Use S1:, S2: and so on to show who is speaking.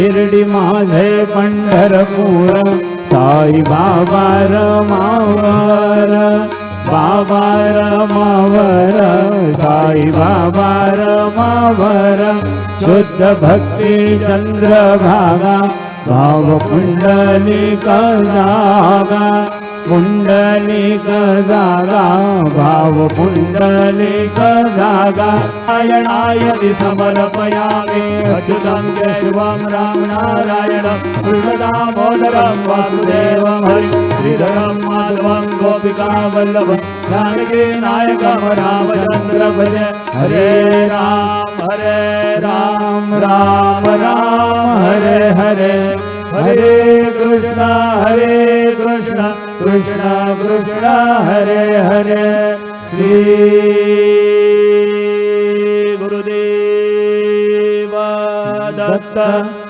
S1: शिर्डी माझे पंढरपूर साई बाबा रमावर, बाबा रमावर, साई बाबा रमावर। शुद्ध भक्ती चंद्रभागा भाव पुंडलिक जागा, पुंडलिक जागा भाव पुंडलिक जागा। नारायणाय समर्पयामि अच्युतं केशवं राम नारायणं कृष्णदामोदरं वासुदेवं हरिं श्रीधरं माधवं गोपिका वल्लभं जानकी नायकं रामचन्द्र भज। हरे राम राम राम हरे हरे, हरे कृष्ण कृष्ण कृष्ण हरे हरे। श्री गुरुदेव दत्त।